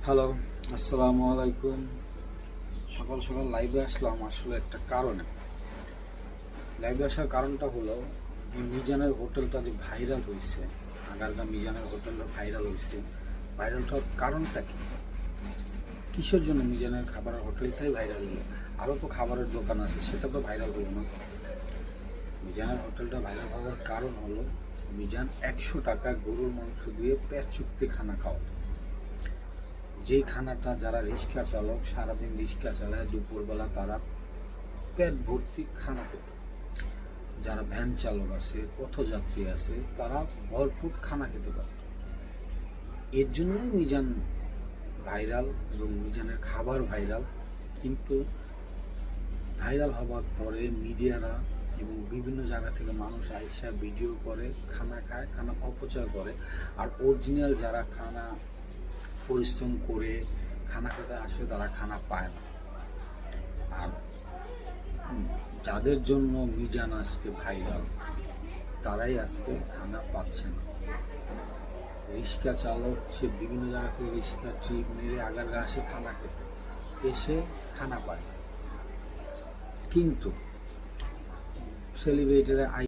Hello, আসসালামু আলাইকুম। সকাল সকাল লাইভে আসলাম আসলে একটা কারণে। লাইভে আসার কারণটা হলো এই মিজানের হোটেলটা যে ভাইরাল হয়েছে, আগারগা মিজানের হোটেলটা ভাইরাল হয়েছে। ভাইরাল হওয়ার কারণটা কি? কিসের জন্য মিজানের খাবারের হোটেলটাই ভাইরাল হলো? আরও তো খাবারের দোকান আছে, সেটা তো ভাইরাল হলো না। মিজানের হোটেলটা ভাইরাল হওয়ার কারণ হলো মিজান 100 টাকা গরুর মাংস দিয়ে পেট চুক্তি খানা খাওয়াতো। যেই খানাটা যারা রিক্সা চালক সারাদিন রিক্সা চালায়, দুপুরবেলা তারা পেট ভর্তি খানা পেত। যারা ভ্যান চালক আছে, পথযাত্রী আছে, তারা ভরপুর খানা খেতে পারত। এর জন্যই মিজান ভাইরাল এবং মিজানের খাবার ভাইরাল। কিন্তু ভাইরাল হওয়ার পরে মিডিয়ারা এবং বিভিন্ন জায়গা থেকে মানুষ আইসা ভিডিও করে, খানা খায়, খানা অপচয় করে। আর অরিজিনাল যারা খানা পরিশ্রম করে খানা খেতে আসে তারা খানা পায় না। আর যাদের জন্য মিজান আজকে ভাইরাল, তারাই আজকে খানা পাচ্ছে না। রিক্সা চালক সে বিভিন্ন জায়গা থেকে রিক্সা ট্রিপ মেরে আগারগা আসে খানা খেতে, এসে খানা পায়। কিন্তু সেলিব্রিটিরা